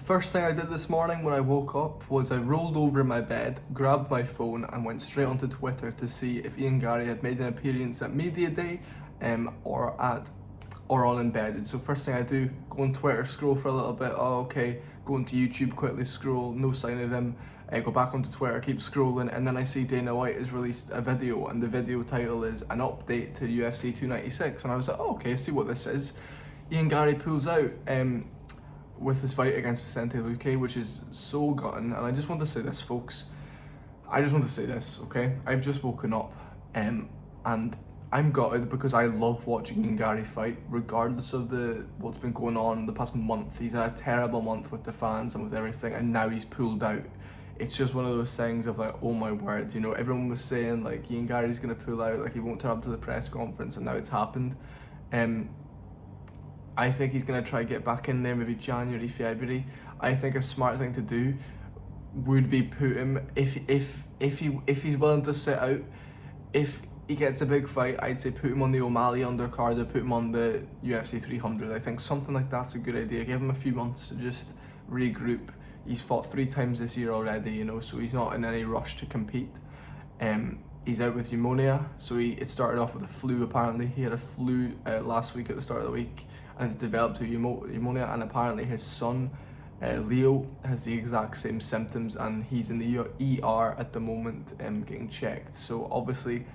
First thing I did this morning when I woke up was I rolled over in my bed, grabbed my phone and went straight onto Twitter to see if Ian Garry had made an appearance at Media Day or on Embedded. So first thing I do, go on Twitter, scroll for a little bit, oh okay, go into YouTube, quickly scroll, no sign of him, go back onto Twitter, keep scrolling, and then I see Dana White has released a video, and the video title is an update to UFC 296, and I was like, oh okay, see what this is. Ian Garry pulls out with his fight against Vicente Luque, which is so gutting, and I just want to say this, folks. I just want to say this, okay? I've just woken up, and I'm gutted because I love watching Ian Garry fight, regardless of what's been going on the past month. He's had a terrible month with the fans and with everything, and now he's pulled out. It's just one of those things of like, oh my word, you know, everyone was saying like Ian Garry's gonna pull out, like he won't turn up to the press conference, and now it's happened. I think he's gonna try to get back in there maybe January, February. I think a smart thing to do would be put him, if he's willing to sit out, if he gets a big fight, I'd say put him on the O'Malley undercard or put him on the UFC 300. I think something like that's a good idea. Give him a few months to just regroup. He's fought 3 times this year already, you know, so he's not in any rush to compete. He's out with pneumonia, so it started off with a flu apparently. He had a flu last week at the start of the week, and it's developed to pneumonia, and apparently his son, Leo, has the exact same symptoms, and he's in the ER at the moment getting checked. So obviously,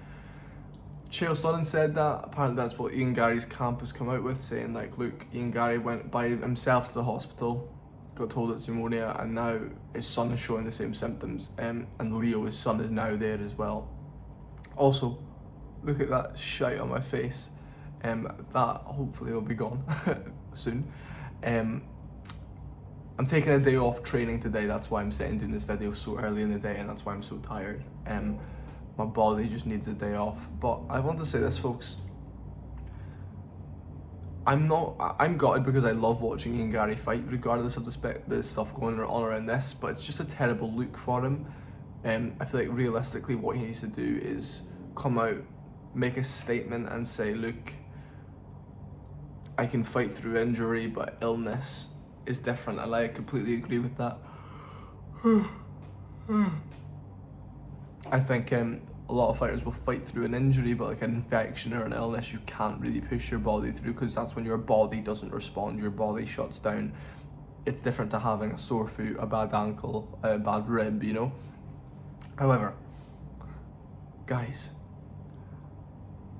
Chael Sonnen said that. Apparently that's what Ian Garry's camp has come out with, saying like, look, Ian Garry went by himself to the hospital, got told it's pneumonia, and now his son is showing the same symptoms, and Leo, his son, is now there as well. Also, look at that shite on my face. That hopefully will be gone soon. I'm taking a day off training today, that's why I'm sitting doing this video so early in the day, and that's why I'm so tired. My body just needs a day off. But I want to say this, folks. I'm gutted because I love watching Ian Garry fight, regardless of the stuff going on around this, but it's just a terrible look for him. I feel like realistically what he needs to do is come out, make a statement and say, look, I can fight through injury, but illness is different, and I completely agree with that. I think a lot of fighters will fight through an injury, but like an infection or an illness, you can't really push your body through, because that's when your body doesn't respond, your body shuts down. It's different to having a sore foot, a bad ankle, a bad rib, you know? However, guys,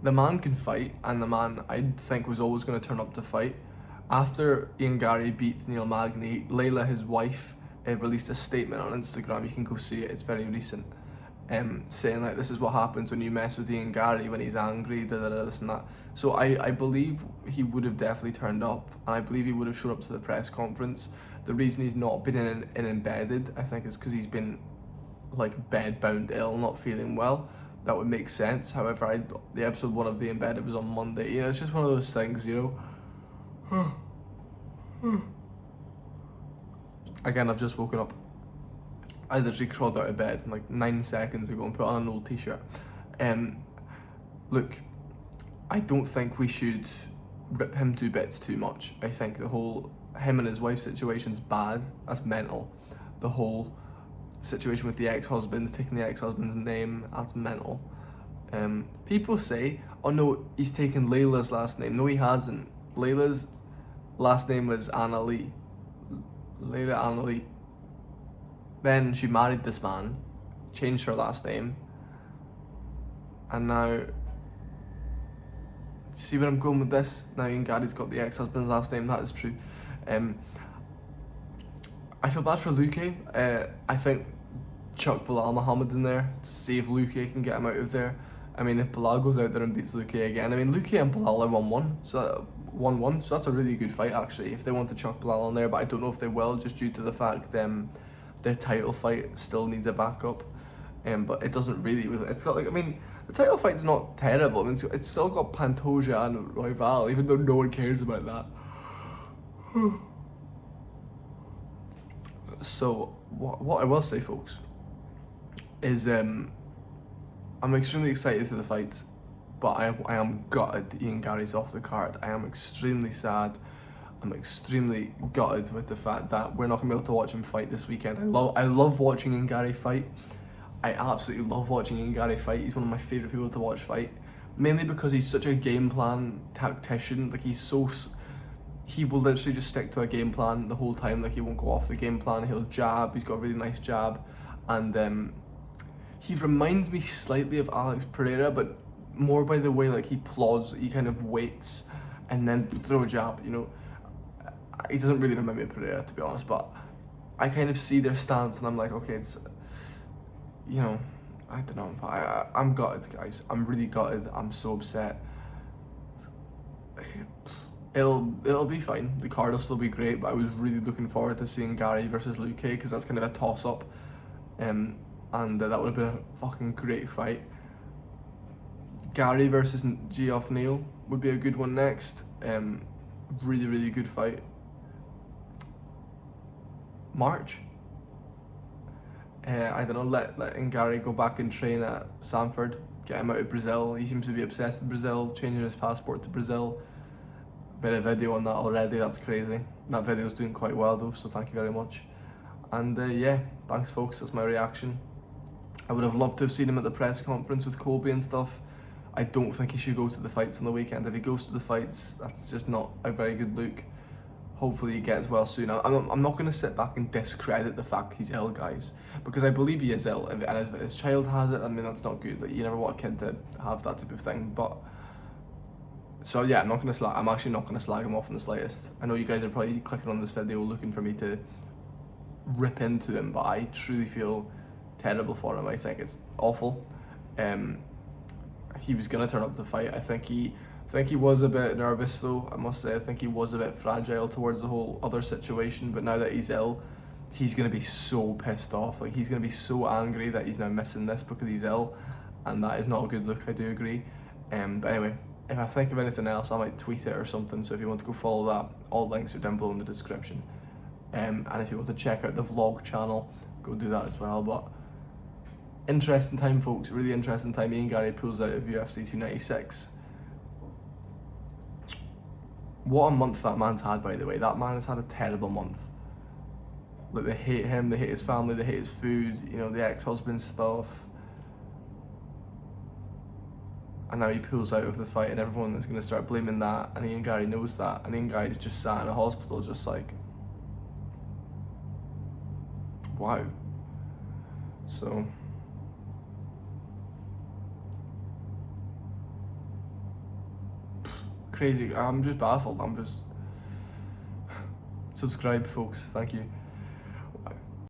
the man can fight, and the man I think was always going to turn up to fight. After Ian Garry beat Neil Magny, Layla, his wife, released a statement on Instagram, you can go see it, it's very recent, saying like, this is what happens when you mess with Ian Garry, when he's angry, this and that. So I believe he would have definitely turned up, and I believe he would have showed up to the press conference. The reason he's not been in Embedded, I think, is because he's been like bed-bound ill, not feeling well. That would make sense. However, the episode 1 of the Embedded was on Monday. You know, it's just one of those things, you know. Again, I've just woken up. I literally crawled out of bed like 9 seconds ago and put on an old t-shirt. Look, I don't think we should rip him to bits too much. I think the whole him and his wife's situation's bad. That's mental. The whole situation with the ex-husband, taking the ex-husband's name, that's mental. People say, oh no, he's taken Layla's last name. No, he hasn't. Layla's last name was Anna Lee. Layla Anna Lee. Then she married this man, changed her last name, and now, see where I'm going with this? Now Ian Garry's got the ex-husband's last name, that is true. I feel bad for Luque. I think chuck Belal Muhammad in there to see if Luque can get him out of there. I mean, if Belal goes out there and beats Luque again, I mean, Luque and Belal are 1-1, so 1-1, so that's a really good fight actually, if they want to chuck Belal on there, but I don't know if they will, just due to the fact their title fight still needs a backup. But it doesn't really, it's got like, I mean, the title fight's not terrible. I mean, it's still got Pantoja and Royval, even though no one cares about that. So what I will say, folks, is I'm extremely excited for the fights, but I am gutted that Ian Garry's off the card. I am extremely sad. I'm extremely gutted with the fact that we're not gonna be able to watch him fight this weekend. I love watching Garry fight. I absolutely love watching Garry fight. He's one of my favourite people to watch fight, mainly because he's such a game plan tactician. Like he will literally just stick to a game plan the whole time. Like he won't go off the game plan. He'll jab. He's got a really nice jab, and he reminds me slightly of Alex Pereira, but more by the way like he plods. He kind of waits and then throw a jab. You know, he doesn't really remind me of Pereira, to be honest, but I kind of see their stance and I'm like, okay, it's, you know, I don't know. I'm gutted, guys. I'm really gutted. I'm so upset. It'll be fine. The card will still be great, but I was really looking forward to seeing Garry versus Luque because that's kind of a toss-up, and that would have been a fucking great fight. Garry versus Geoff Neal would be a good one next. Really good fight. March. I don't know, letting Garry go back and train at Sanford, get him out of Brazil. He seems to be obsessed with Brazil, changing his passport to Brazil. Bit of video on that already, that's crazy. That video's doing quite well though, so thank you very much. And yeah, thanks folks, that's my reaction. I would have loved to have seen him at the press conference with Colby and stuff. I don't think he should go to the fights on the weekend. If he goes to the fights, that's just not a very good look. Hopefully he gets well soon. I'm not going to sit back and discredit the fact he's ill, guys, because I believe he is ill, and if his child has it, I mean, that's not good. Like, you never want a kid to have that type of thing, but... So yeah, I'm actually not going to slag him off in the slightest. I know you guys are probably clicking on this video looking for me to rip into him, but I truly feel terrible for him. I think it's awful. He was going to turn up to fight. I think he was a bit nervous though, I must say. I think he was a bit fragile towards the whole other situation, but now that he's ill, he's going to be so pissed off. Like, he's going to be so angry that he's now missing this because he's ill, and that is not a good look, I do agree. But anyway, if I think of anything else, I might tweet it or something, so if you want to go follow that, all links are down below in the description. And if you want to check out the vlog channel, go do that as well. But interesting time, folks, really interesting time. Ian Garry pulls out of UFC 296. What a month that man's had, by the way. That man has had a terrible month. Like, they hate him, they hate his family, they hate his food, you know, the ex-husband stuff. And now he pulls out of the fight and everyone is going to start blaming that, and Ian Garry knows that, and Ian Garry's just sat in a hospital just like, wow. So crazy. I'm just baffled. Subscribe, folks, thank you.